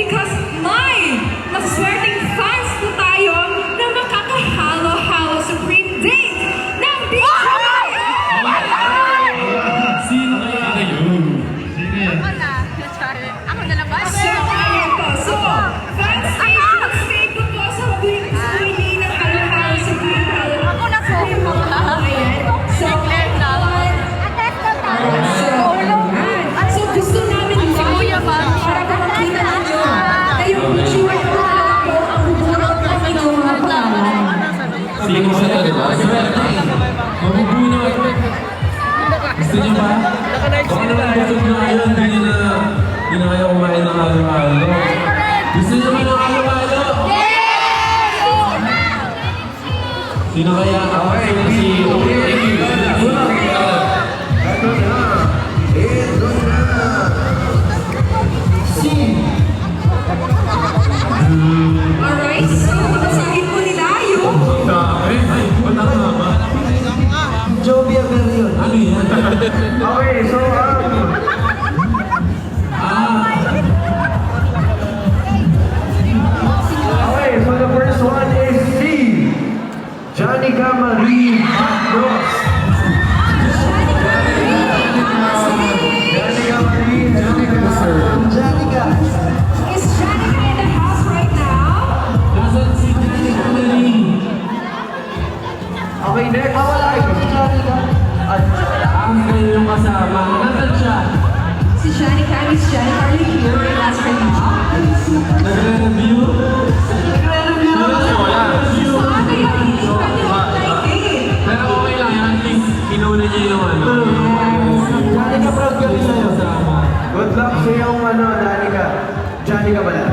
because may maswerteng fans po tayo na makakahalo-halo Supreme Date ng BGY! Sino kaya kayo? Sino yan? Ako na lang ba? So, ayan po. So, fans stay po po sa huli ng halo-halo Supreme Date. Ako na po. Ayan. So, So, gusto namin Si Kuya ba? para makakita ninyo na yung BGY po talaga po ang bubunot ng inyong mga pangalan. Sino sa talaga? Mabubunot. Gusto niyo ba? Baka naman busog na kayo, hindi na kayo kumain ng halo-halo. Gusto niyo ba ng halo-halo? Sino kaya ako si Alright, so basahin po nila yung Ay, wala nga ba? Jovia Berrion. Ano yan? Okay, so okay, so the first one is C. Janica Marie Macros. Janica Marie, Janica. is Janica in the house right now? Nasaan si Janica Marie? Okay, next. Wala kayo si Janica. Ang kayo yung kasama. Nasaan siya? Si Janica, Miss Janica, are you here with us right now? Nagre-review? Nagre-review? Ah, kaya hindi pa niyo like Pero okay lang yan. At least inuna niya yung ano. Janica, proud kami sa'yo. Kasama. Good luck sa iyong Janica. Janica pala.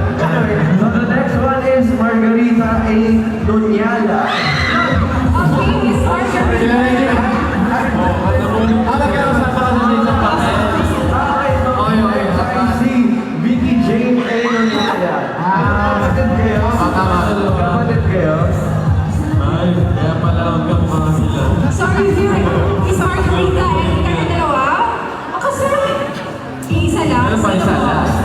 So the next one is Margarita A. Nunyala. Okay, Miss Margaret. Si Vicky Jane A. Nunyala. Kapatid kayo? Kapatid kayo? Ay, kaya pala hanggang mga sila. Sorry, Miss Margarita, kaya dalawa? O kasi, isa lang. Ano pa isa last?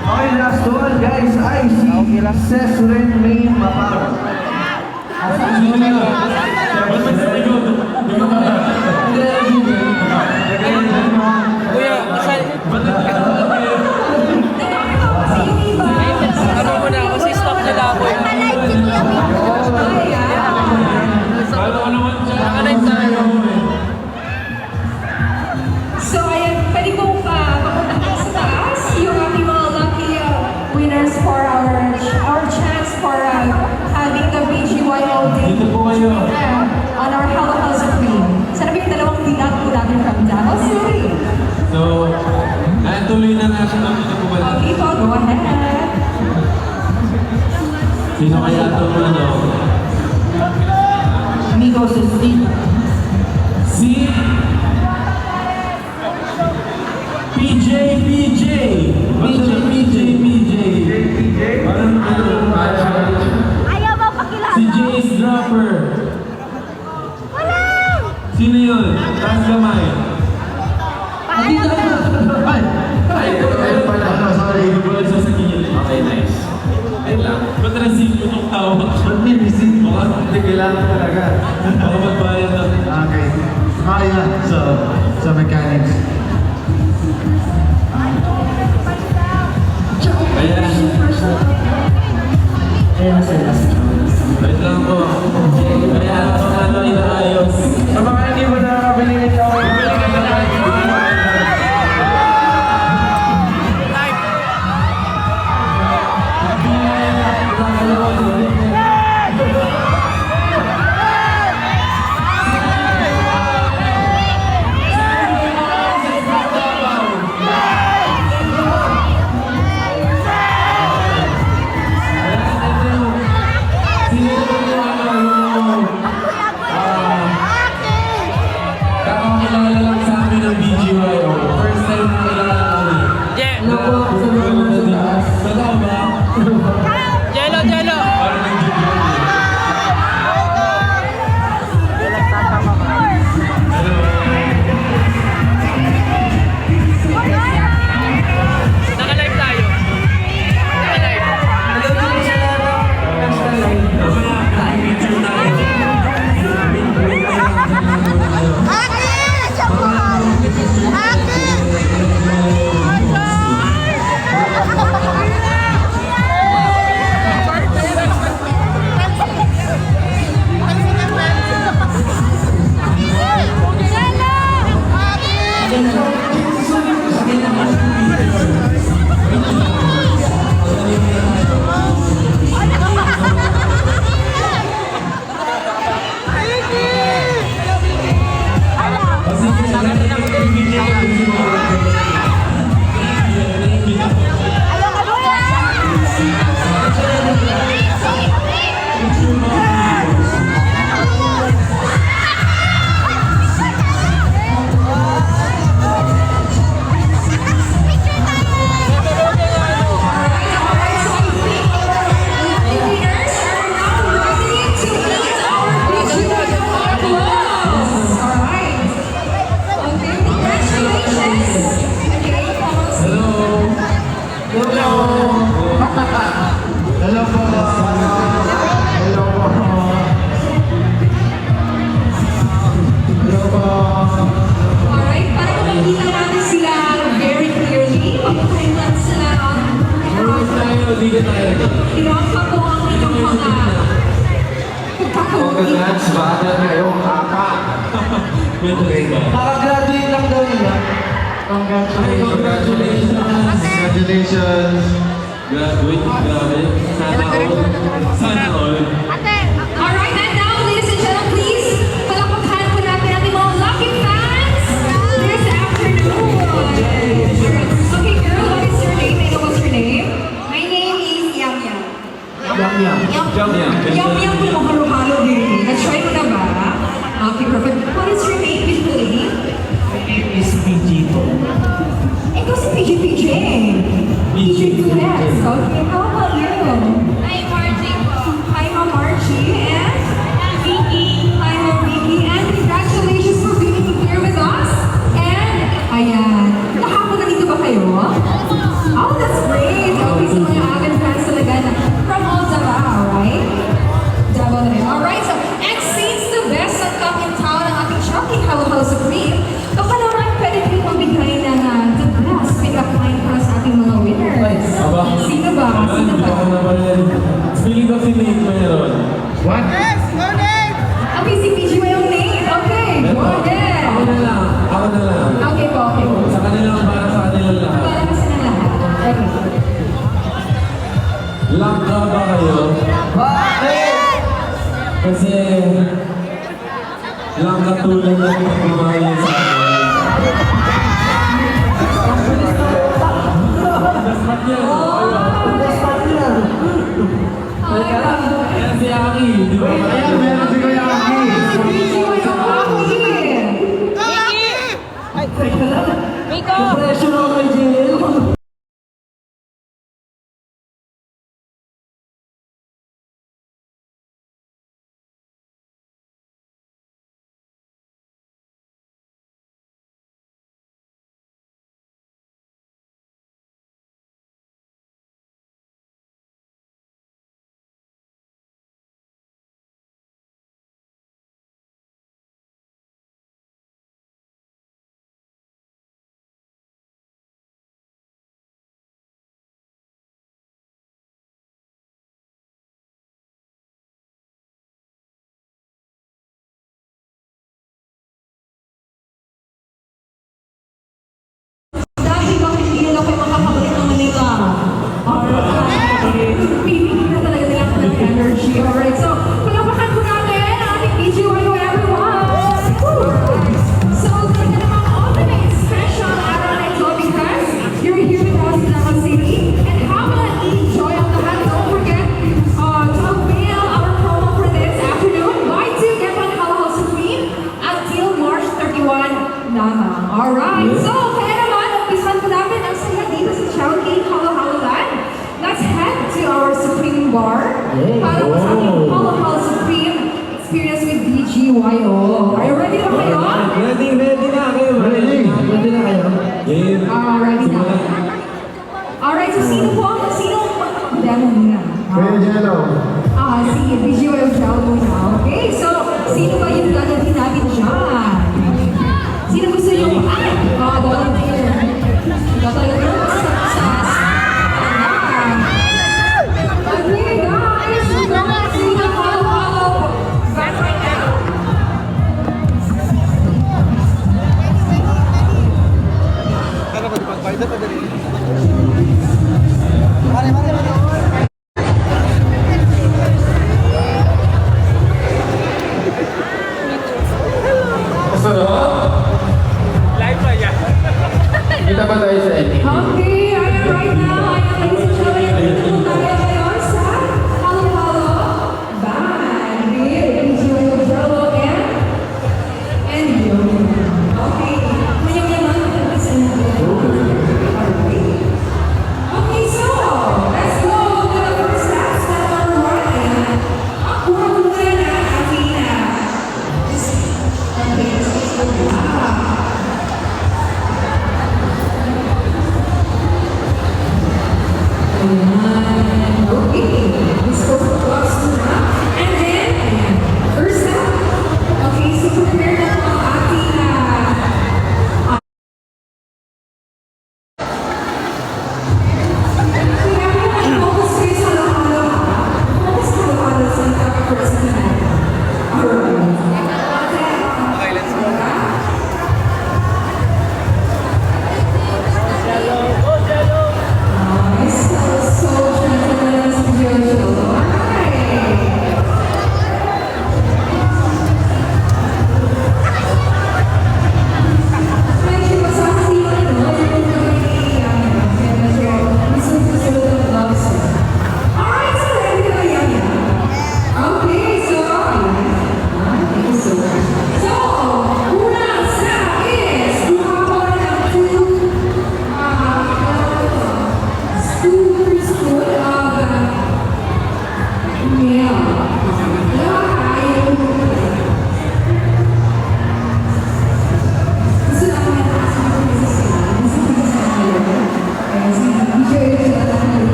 Okay, last one guys. I see Cesren May Maparo. Sino yun? Ba't may saligod? Hindi ko ba? Kuya, Ba't nagkakaroon kayo? ano mo na, kasi stop nila ako eh. Kala ko naman siya. Nakalive tayo. So, ayan, pwede pong papunta sa taas yung ating mga lucky winners for our chance for having the BGY all day Dito po kayo. on our Hello House of Cream. Sana ba yung dalawang binak po natin from Davao City? So, tuloy na natin ang ito po ba? Okay po, go ahead. Sino kaya ito ano? Amigos is Steve. Si PJ. Parang Ayaw mo pakilala. si Jace Dropper. Sino yun? Taas kamay. Ay, pala. Sorry. Bulan siya sa gilid. Okay, nice. Ayun lang. Ba't na-receive mo itong tawag? Ba't ni-receive mo? Hindi, kailangan talaga. Baka magbayad na. Okay. Okay na. So mechanics. Ayan. Wait lang po. Kaya ano inaayos. Sa mga hindi mo nakakabili nito, bibili ka na lang. Kakakilala lang sa amin ng BGY. First time na kilala kami. Totoo ba? Jello! Parang nag-joke. Nakalive tayo. Father ngayong apa. Okay. Kaka-graduate lang daw nila. Congratulations! Congratulations! Graduate, grabe. Sana all. Sana all. Ate, Alright, and now, ladies and gentlemen, please, palakpakan po natin ating mga lucky fans this afternoon. Okay, girl, what is your name? I know what's your name? my name is Yam Yam. Yum yum. Jump yan. Yum po yung halo-halo din. Na-try mo na ba? Okay, perfect. What is your name, beautiful lady? Is PG po. Ikaw si PJ. PJ Gulez. Okay, how about you? Hi, Margie po. Hi, Ma'am Archie. And? Vicky. Hi, Ma'am Vicky. And congratulations for being here with us. And, ayan. Nakapag nandito ba kayo? Oh, that's great. Okay, so mga avid fans talaga na from all Davao, right? Davao na rin. Alright, so, and since the best ang come in town ang ating Shocking Halo-Halo Supreme, baka naman pwede kayo magbigay ng the best pick-up line para sa ating mga winners. Aba. Sino ba? Sino ba? Ako naman yan. Feeling ko si Nate meron. What? Okay, si PG mo yung name. Okay, go ahead. Ako na lang. Ako na lang. Okay po, okay po. Sa kanila, para sa kanila lahat. Para kasi na lahat. Okay. Langka ba kayo? Bakit? Kasi langka tulad na yung kumain sa akin. Daspat yan. Ayan si Aki. Di ba? Ayan, meron si Kuya Aki. Si PG mo yung Aki. Miko. Presyo na kay Jill. Dahil bakit hindi nila kayo makakabalik ng Manila? Alright. Pipigil na talaga nila ng energy. Alright, so, palapakan po natin ang ating BGYO everyone. So, talaga namang ultimate special araw na ito because you're here with us in Davao City. And habang i-enjoy ang lahat, don't forget to avail our promo for this afternoon. Buy two, get one Halo-Halo Supreme until March 31 lamang. Alright, so, kaya naman, umpisan po natin ang saya dito sa Chowking Halo-Halo Land. Let's head to our Supreme Bar para po sa ating Halo-Halo Supreme experience with BGYO. Are you ready na kayo? Ready na kayo. Ready na kayo? Game. Ready na. Alright, so sino demo muna? Kuya Jello. Si BGYO Jello muna. Okay, so sino ba yung gagawin natin dyan? Sino gusto yung volunteer? Ikaw talaga yung success. Okay, guys, let's see the Halo-Halo back right now. Masarap. Live ba yan? Kita ba tayo sa ending? Okay, right now, ladies and gentlemen, nandito tayo ngayon sa Halo-Halo Band with BGYO Jello and Yoyo. Okay, ngayong naman, mag-umpisa na tayo. Alright. Okay, so, let's go to the first step, step number 1. Ayan. Kuha ko muna na ating okay, so, okay, let's go for blocks muna. And then, ayan, first step. Okay, so prepare na po ang ating kaya po, focus kayo sa halo-halo. Focus sa halo-halo sa pagkakaperson natin. Alright.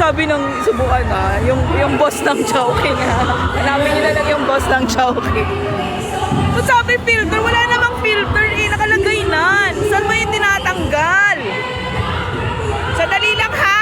sabi ng subukan yung boss ng Chowking hanapin nila lang yung boss ng Chowking. Kung sabi filter, wala namang filter eh, nakalagay nan. Saan mo yung tinatanggal? Sandali lang ha.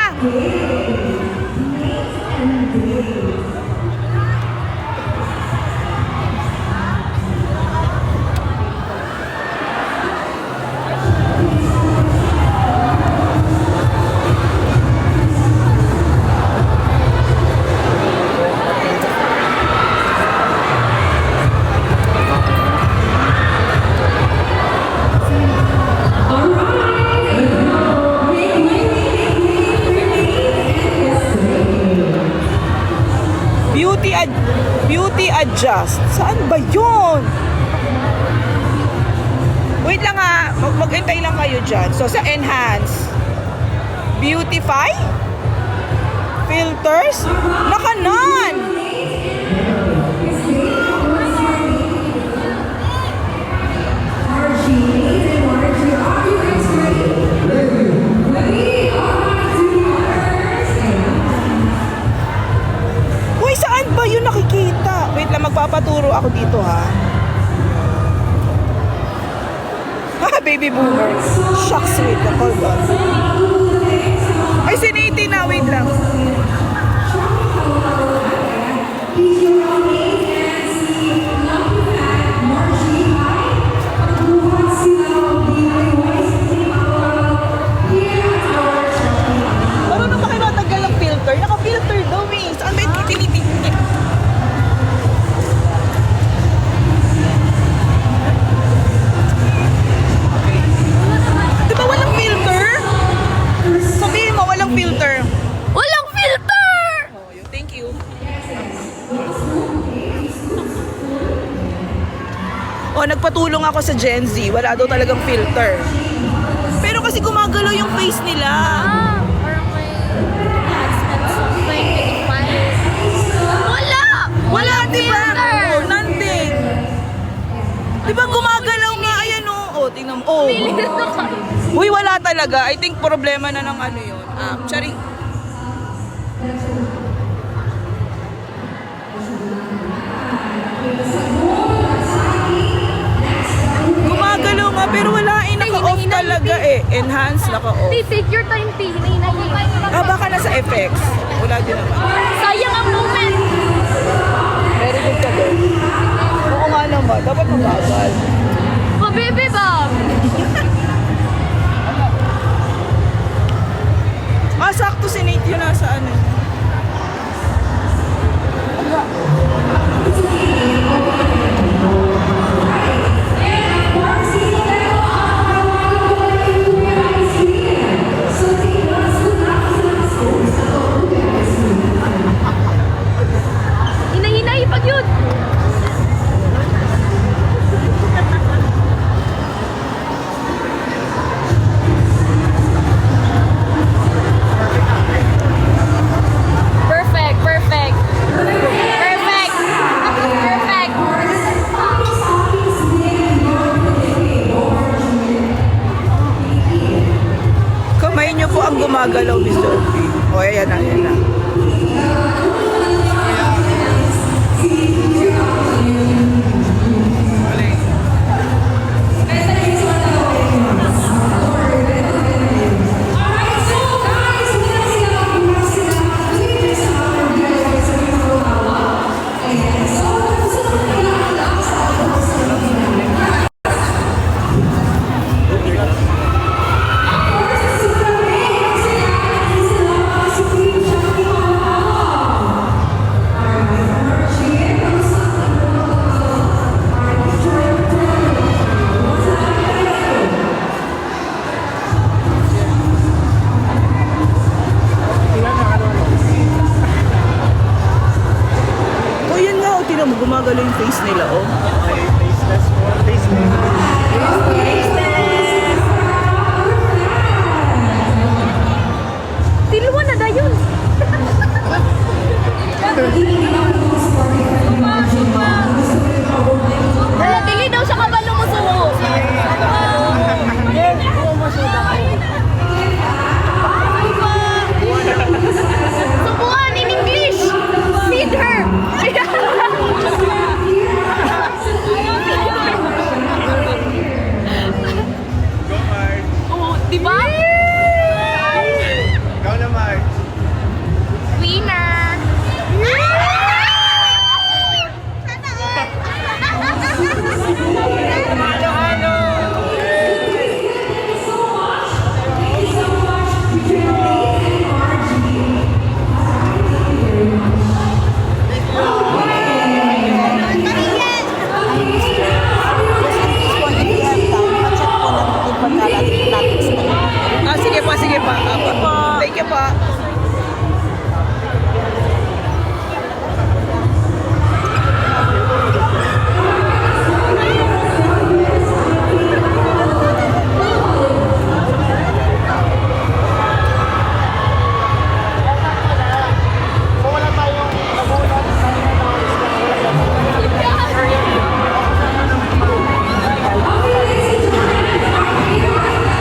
Beauty adjust. Saan ba yun? Wait lang ha. Mag-intay lang kayo dyan. So, sa enhance. Beautify? Filters? Nakanan! Uy, saan ba yun nakikita? Wait lang, magpapaturo ako dito ha. Ha, baby boomer. Shucks, wait lang. Hold on. Ay, siniti na. Wait lang. Marunong ba kayo natanggal ng filter? Naka-filter daw eh. Saan ba yung tinitingin? Di ba walang filter? Sabihin mo, walang filter. Walang filter! Oh, yun. Thank you. Oh, nagpatulong ako sa Gen Z. Wala daw talagang filter. Pero kasi gumagalaw yung face nila. Parang may enhancements. May wala! Wala, di ba? filter! Oh, nothing. Di ba gumagalaw nga? Ayan oh. Oh, tingnan mo. Oh. Uy, wala talaga. I think problema na ng ano yun. Charing. Gumagalaw nga pero wala eh. Naka-off talaga eh. Enhance, naka-off. Take your time, P. Hinay-hinay. Baka nasa effects. Wala din naman. Sayang ang moment. Very good ka doon. Oo nga naman. Dapat mabagal. Bebe ba? Sakto si Nate yun nasa ano. Hinay-hinay pag yun. Perfect, perfect. Perfect. Perfect. Kamay niyo po ang gumagalaw, Mr. P. O, ayan na, ayan na. O, yan nga, o, tinan mo, gumagalaw yung face nila, oh. Tiluan na dayon. Wala, dili daw siya kabalo mo sumo. pagkalat natin sa Ah, sige pa, sige pa. Thank you pa. Kung wala tayong nabunan, Okay, ladies and gentlemen, our favorite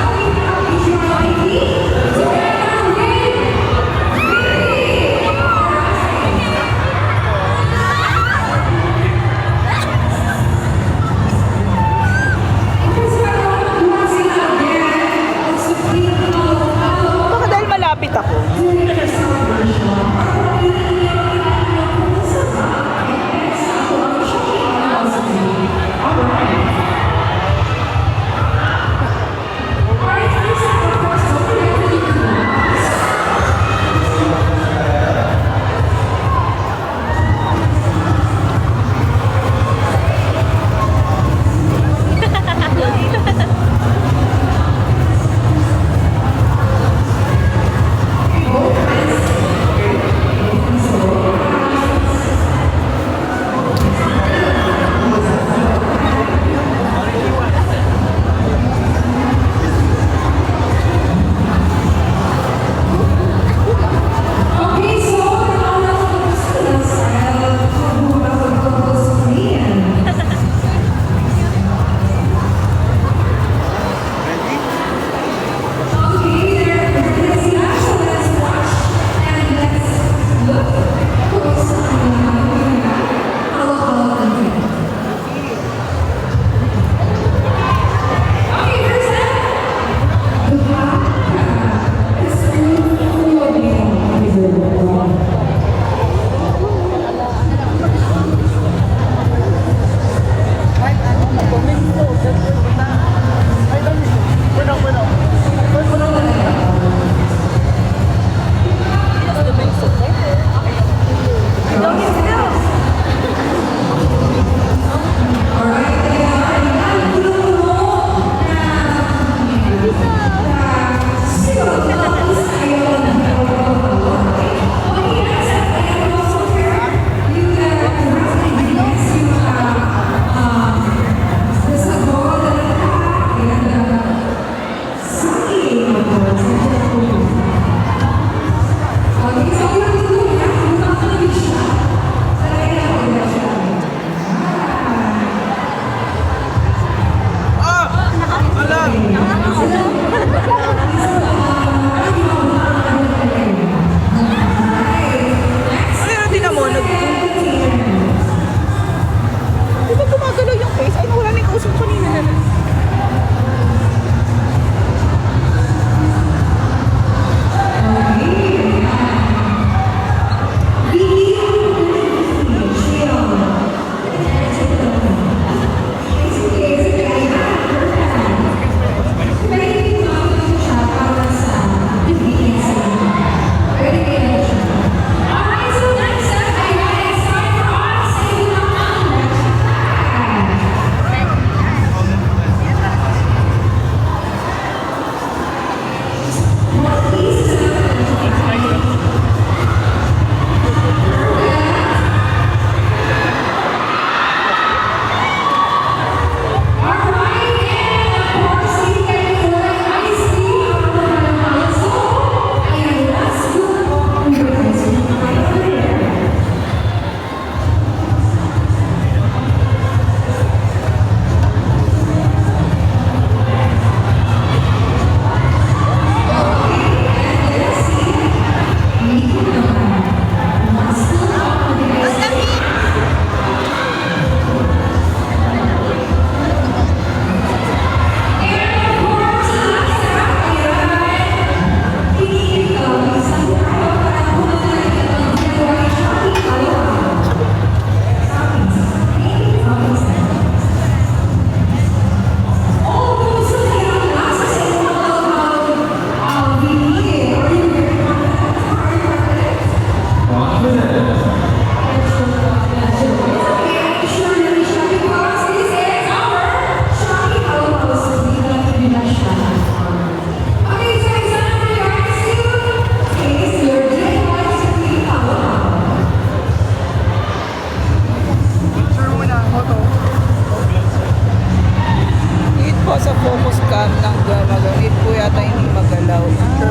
magalaw. Need po yata hindi magalaw. So,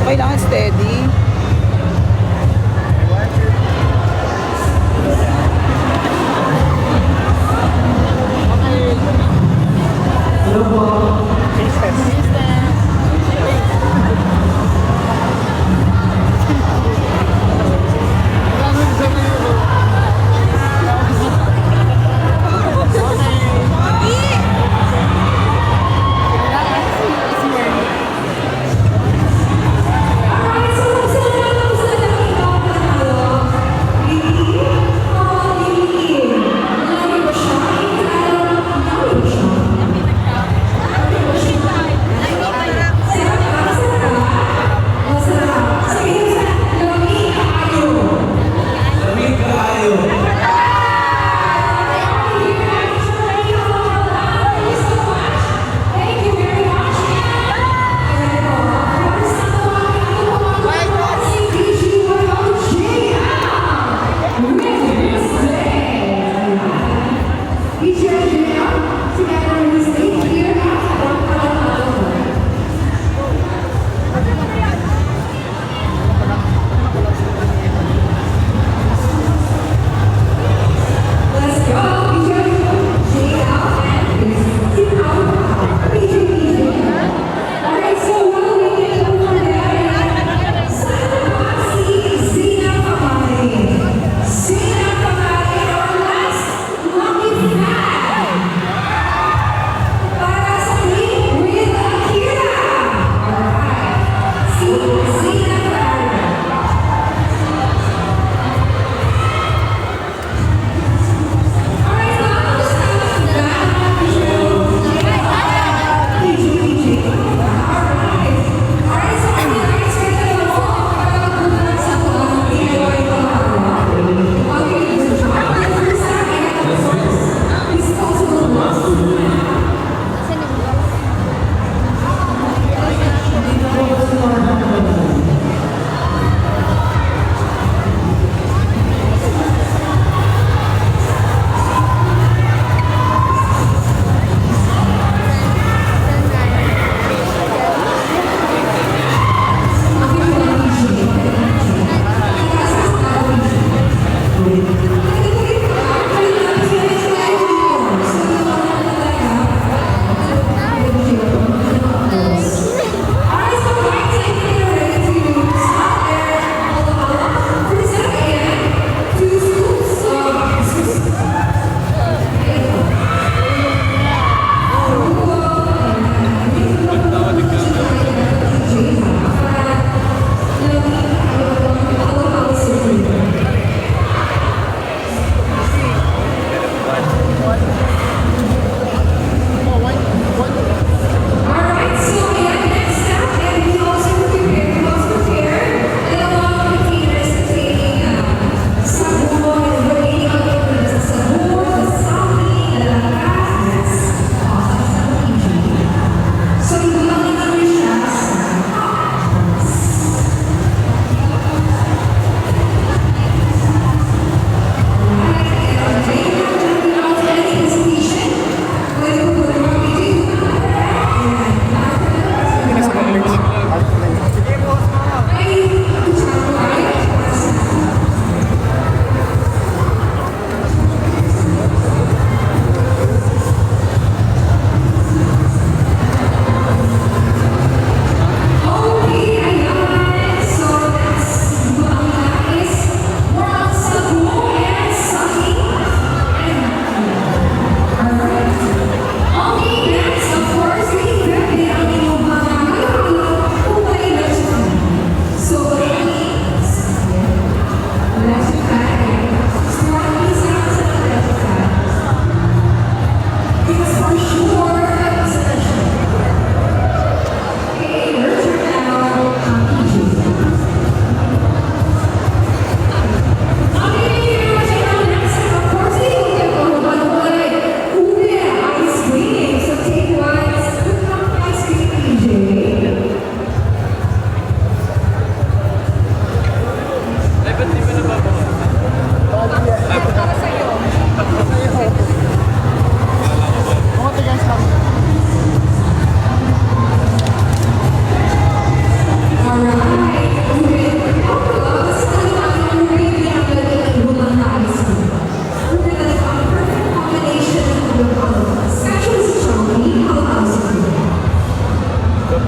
kailangan steady. Alright, so tapos na nakita ko na tayo. Lily? Lily. Nalagay ba siya? Nalagay ba siya?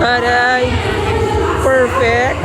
Aray. Perfect.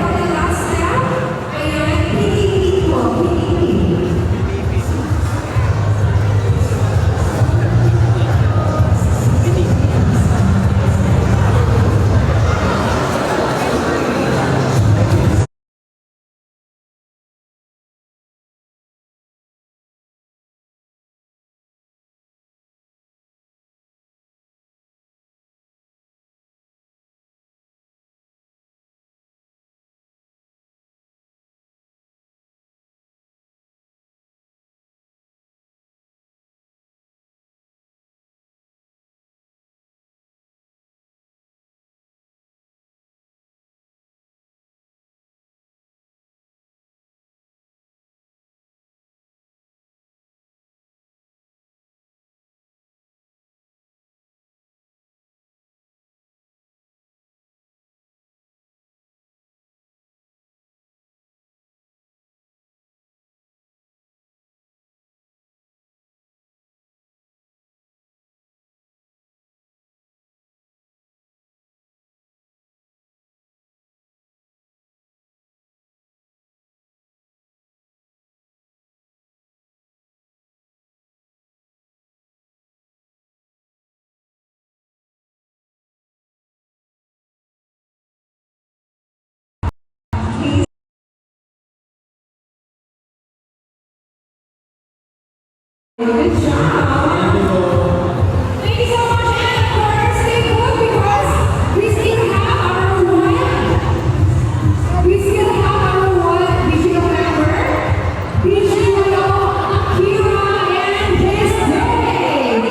Good job. Thank you so much, and of course, stay put because we still have our digital member, Visual Akira and his day.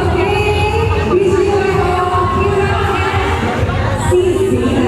Okay, Visual Akira and CC.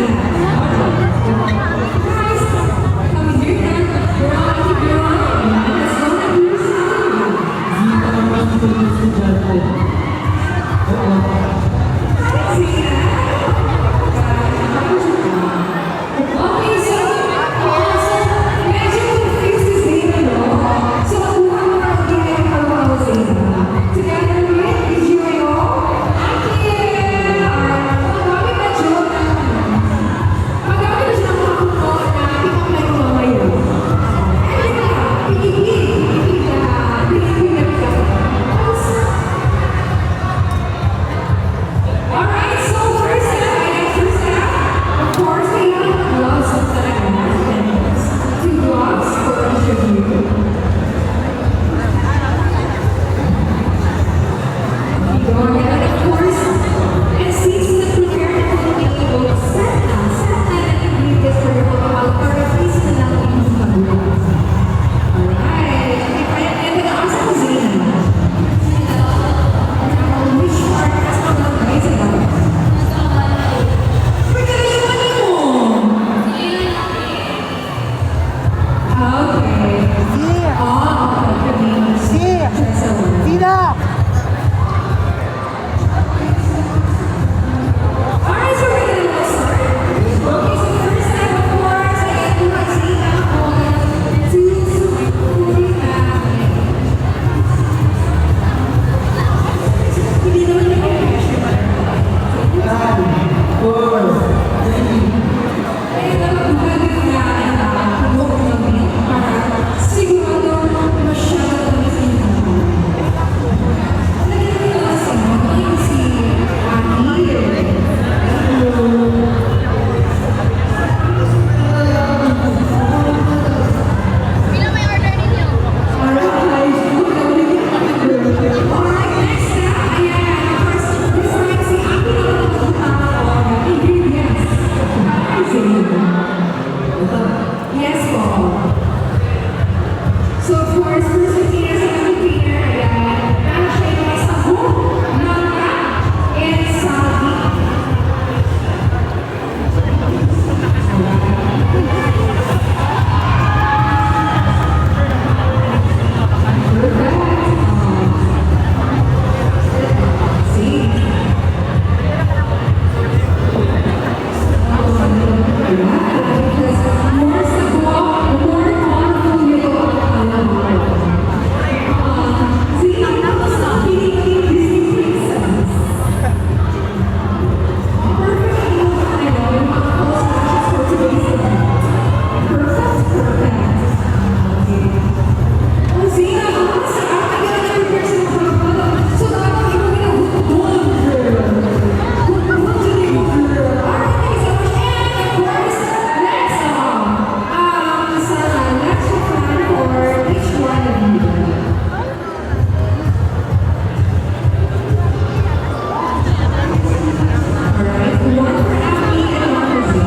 Alright, one for Abby and one for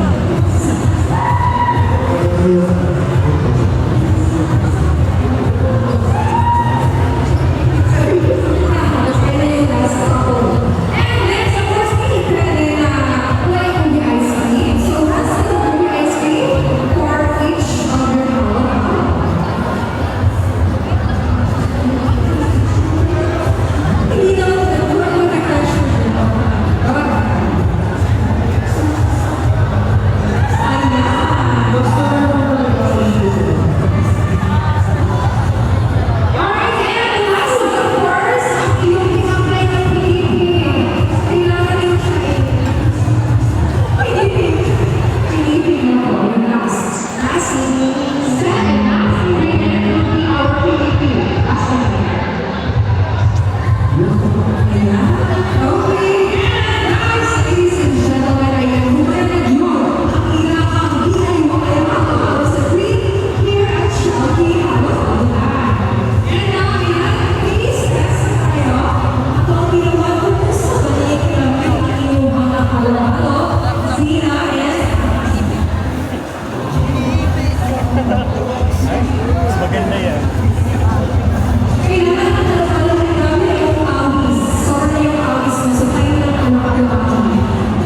Let's try na yung last couple. And next, of course, hindi pwede na wala yung the ice cream. So, last couple of the ice cream for each of your couple. Hindi naman puro mag-crush mo. Alright, and last one, of course, yung pinapay ng Pilipin. Kailangan yung siya Pilipin mo po, yung last. Lastly, set and last ingredient will be our Pilipin. Last one. Ayan. Okay, and guys, ladies and gentlemen, ayan, huwag yun. Ang ilang ginagawa ay mga sa green here at Chowking Halo. And now, ayan, please, test tayo. Ako ang ginawa ko po sa balik ng inyong mga halo-halo. Zina and Maganda yan. kailangan ang halo-halo na namin ay yung awis. Sorry yung awis mo. So, tayo lang ang halo-halo.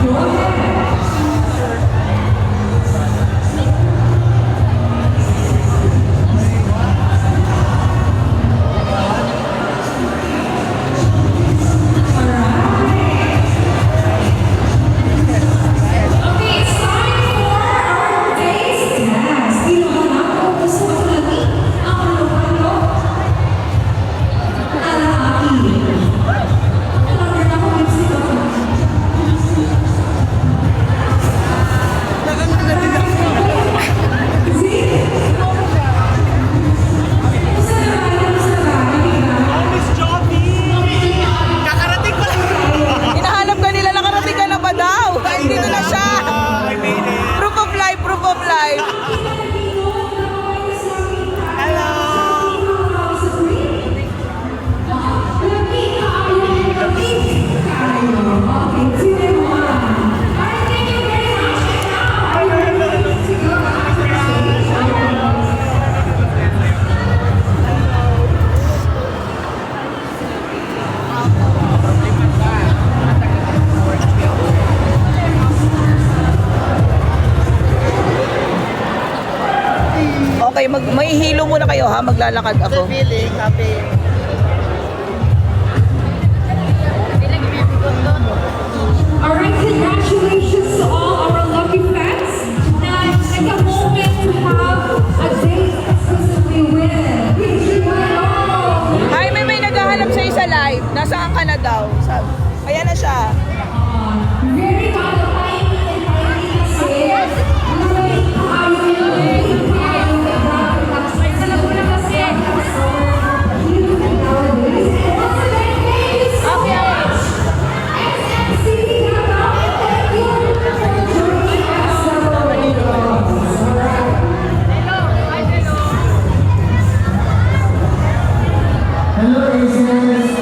Go ahead. Okay, it's time for our taste test. Pinuhanap ko gusto ko lagi ang halo-halo ala aki. Alam na ako lipstick ako. See? Gusto na ba? Gusto na ba? Miss Joby! Kakarating ko lang! Hinahanap ka nila, nakarating ka na ba daw? Dito na siya. I made it! Proof of life, proof of life. Hello! Okay, may hilo muna kayo ha, maglalakad ako. Feeling happy. Alright, congratulations to all our lucky fans na nagka-moment to have a day exclusively with PG Bueno. Hi, may naghahanap sa'yo sa live. Nasaan ka na daw? Ayan na siya. Very qualifying and highly safe. Lumayan tayo yung tayo sa laguna kasi you nowadays. And once again, thank you so much. SMC Gabao, thank you for joining us sa Hello, Aces!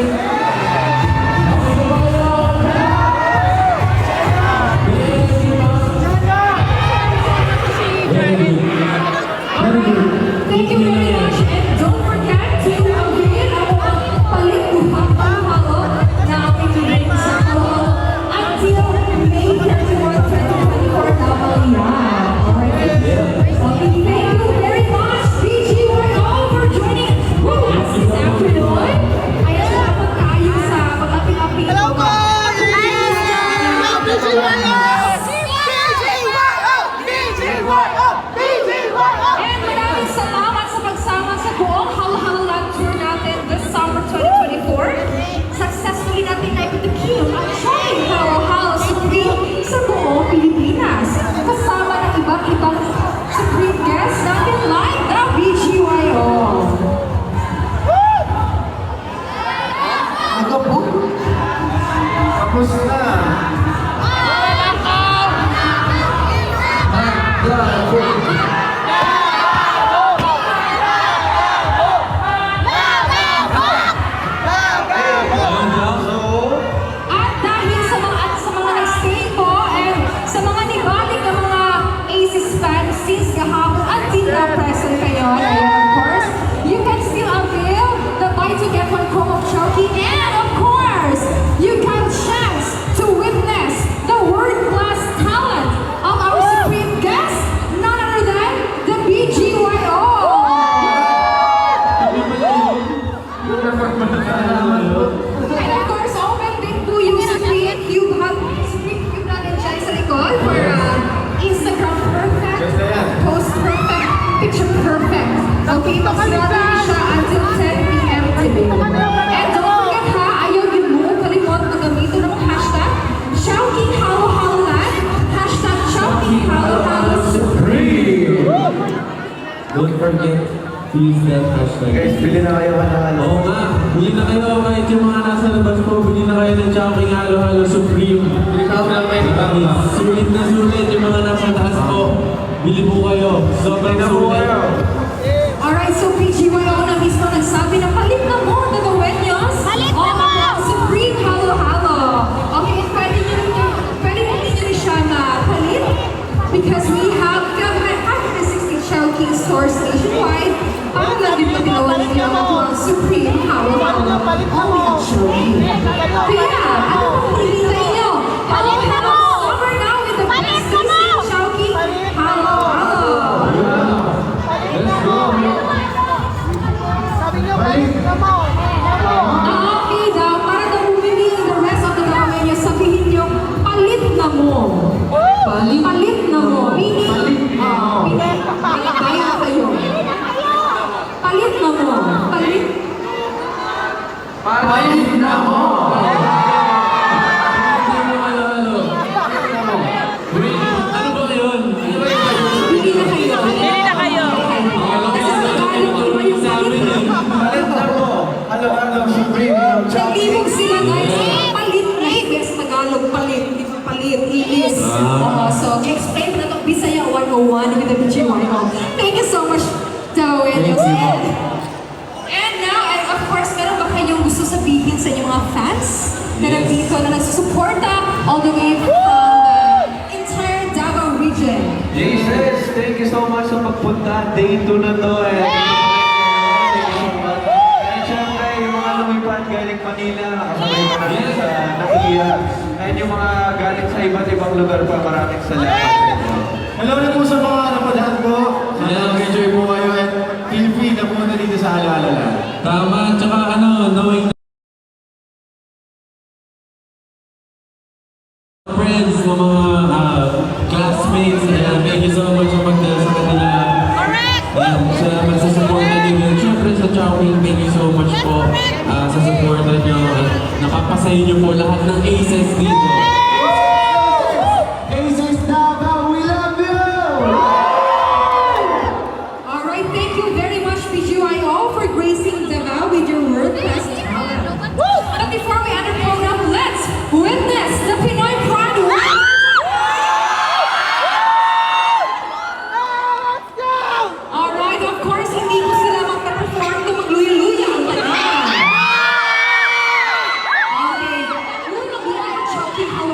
Dito kasi siya until 10 p.m. today. And don't forget ha, ayaw yun mo, kalimot na gamitin ng hashtag Chowking Halo Haloland, hashtag Chowking Halo Halo Supreme! Don't forget to use that hashtag. Guys, bili na kayo halo-halo. Oo nga, bili na kayo kahit yung mga nasa labas po, bili na kayo ng Chowking Halo Halo Supreme. Sulit na sulit yung mga nasa taas po. Bili po kayo, sobrang sulit. Alright, so PGYO na mismo nagsabi na palit na mo, Dagawenyos. Palit na mo! Supreme Halo Halo. Okay, and pwede nyo rin siya na palit because we have 560 Chowking stores nationwide. Para lang din na ginawa ninyo ang Supreme Halo Halo. Chowking. Kaya, ano pong hinihintay nyo? Halo Halo Summer now with the best tasting Chowking Halo Halo. Let's go! Okay daw, para daw bumili the rest of the gawin niyo, sabihin niyo, palit na mo. Palit na mo. Meaning, kaya kayo. Palit na mo. Palit. Palit na mo! Wait, ano ba yun? Bili na kayo. Bili na kayo. Kasi sa Tagalog, iba yung palit na. Palit na mo! Halo-halo, Supreme, yung Chowking. Nag-ibig sila guys, palit na. Yes, Tagalog, palit. Palit, ilis. So, explain na itong Bisaya 101 with the PGYO. Thank you so much, Dawin. And now, and of course, meron ba kayong gusto sabihin sa inyong mga fans na nandito na nagsusuporta all the way from the entire Davao region? Jesus, thank you so much sa pagpunta. Day 2 na to eh. And syempre, yung mga lumipad galing Manila, nakasabay pa natin sa Nakia. And yung mga galing sa iba't ibang lugar pa, maraming salamat. Hello na po sa mga napadahan ko. Sana nag-enjoy po kayo at feel free na po na dito sa Halo-Halo. Tama, tsaka knowing friends, mga classmates, thank you so much sa pagdala sa kanila. Correct! And salamat sa support na nyo. Siyempre sa Chowking, thank you so much po sa support na nyo. Nakapasayin nyo po lahat ng aces dito. Aces Davao, we love you! Alright, thank you very much, PGYO, for gracing Davao with your world-class talent. But before we end the program, let's witness the Pinoy Pride World! Alright, of course, hindi ko sila magpa-perform kung magluya-luya ang tanan. Okay, nung nagluya ang Chowking Halo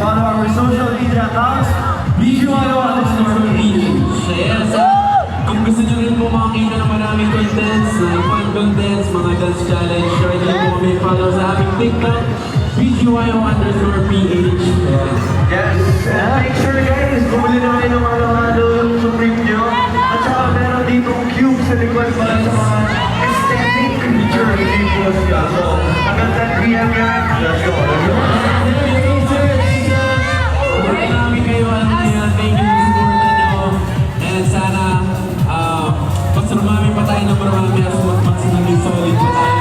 Follow our social media accounts. BGYO_PH. Ayan, kung gusto nyo rin po makakita ng maraming contents, fun contents, mga dance challenge, sure nyo po kami follow sa aming TikTok, BGYO_PH. Ayan. Yes, and make sure guys, bumili na kayo ng halo-halo yung Supreme nyo. At saka meron dito cube sa likod para sa mga aesthetic creature videos nyo. So, hanggang 10 p.m. yan, let's go, let's go. Marami kayo, alam niyo yan, thank you sa supportan nyo. And sana, mas rumami pa tayo ng marami as mas naging solid pa tayo.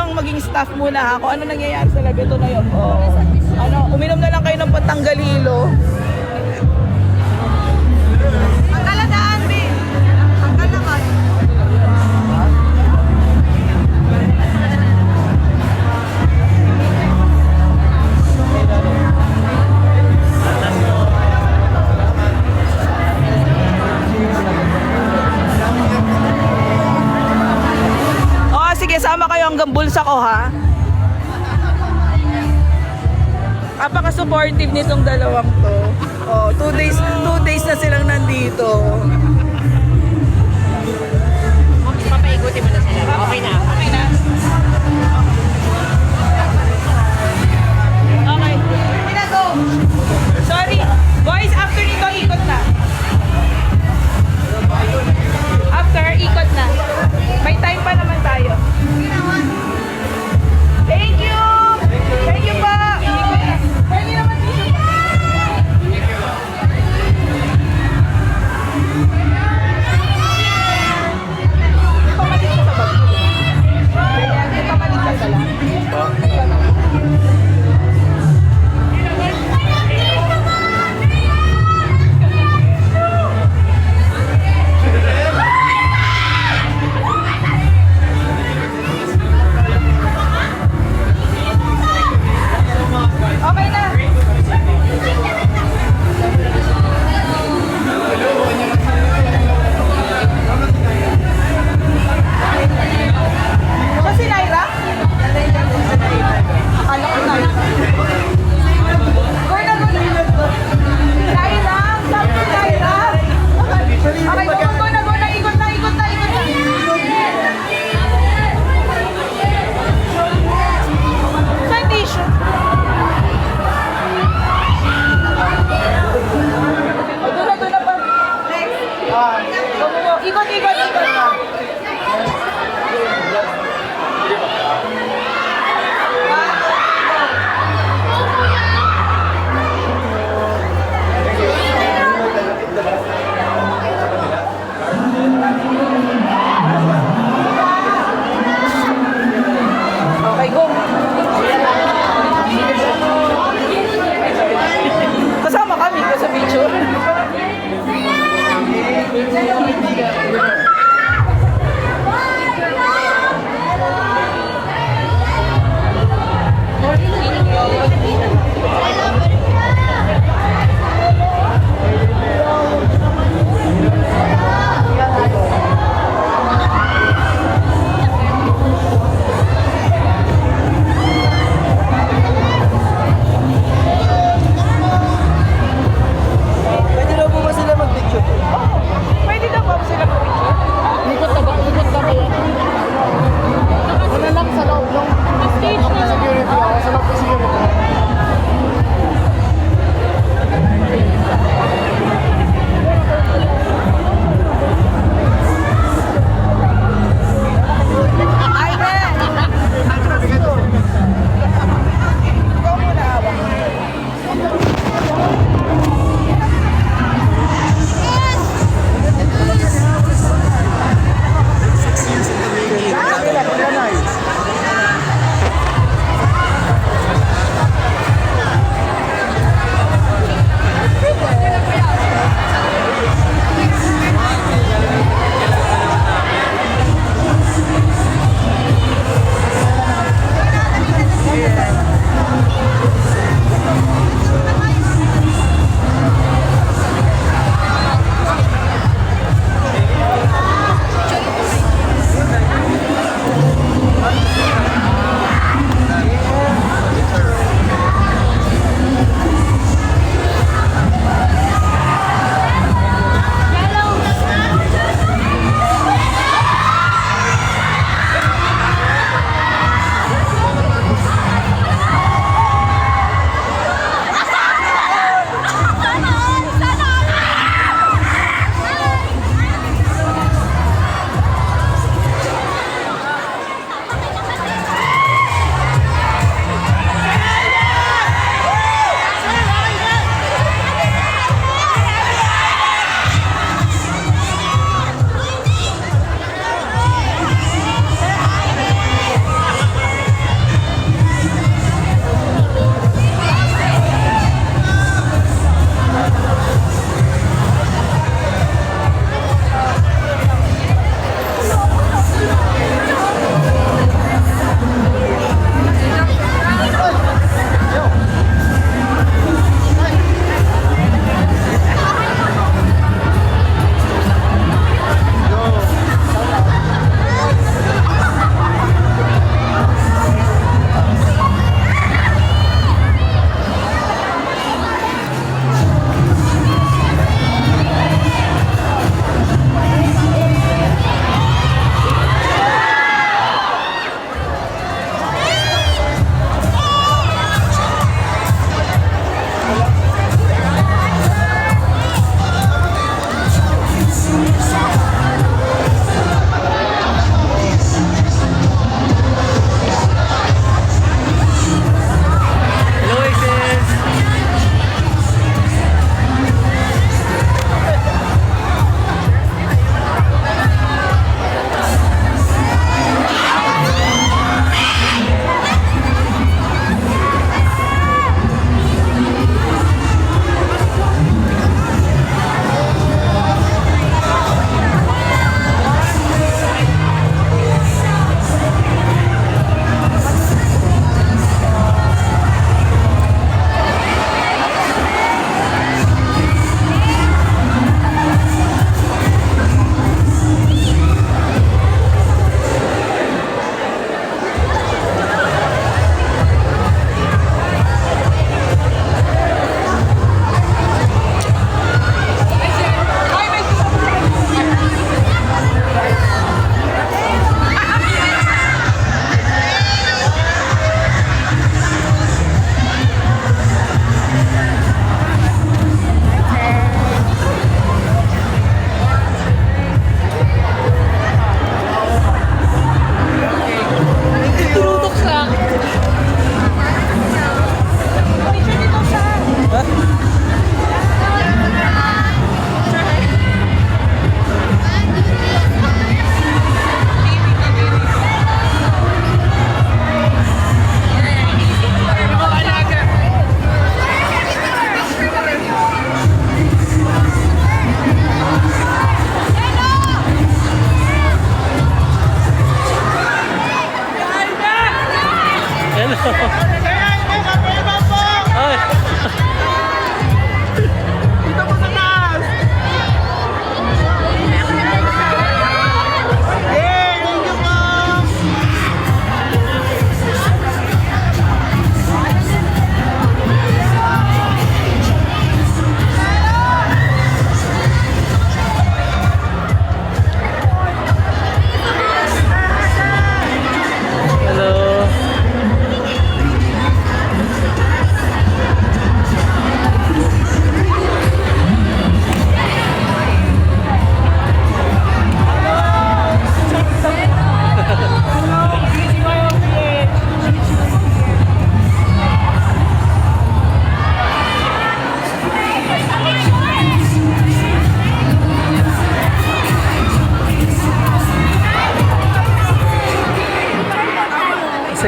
lang maging staff muna ha. Kung ano nangyayari sa lab, ito na yun. Uminom na lang kayo ng pantanggalilo. Pagkaladaan, B. Pagkalaman. Sige, sama kayo hanggang bulsa ko, ha? Napaka-supportive nitong dalawang to. 2 days na silang nandito. Papaikutin mo na sila. Okay na. Okay na? Okay. Go! Sorry. Boys, after nito, ikot na. After, ikot na. May time pa naman tayo. Thank you! Thank you pa! Pwede naman dito.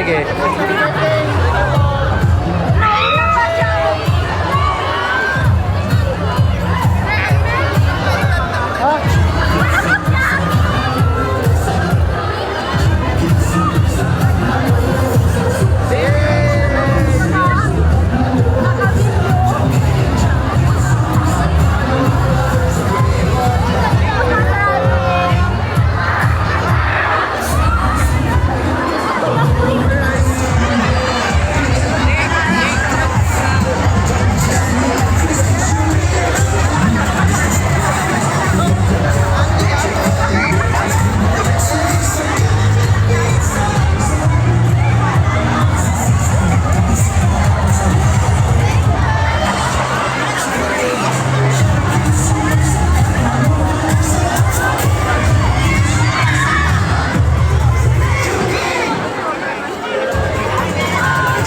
sige.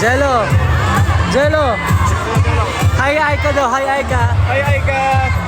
Jello! Jello! Hi, ka daw. Hi, ka. Hi, ka!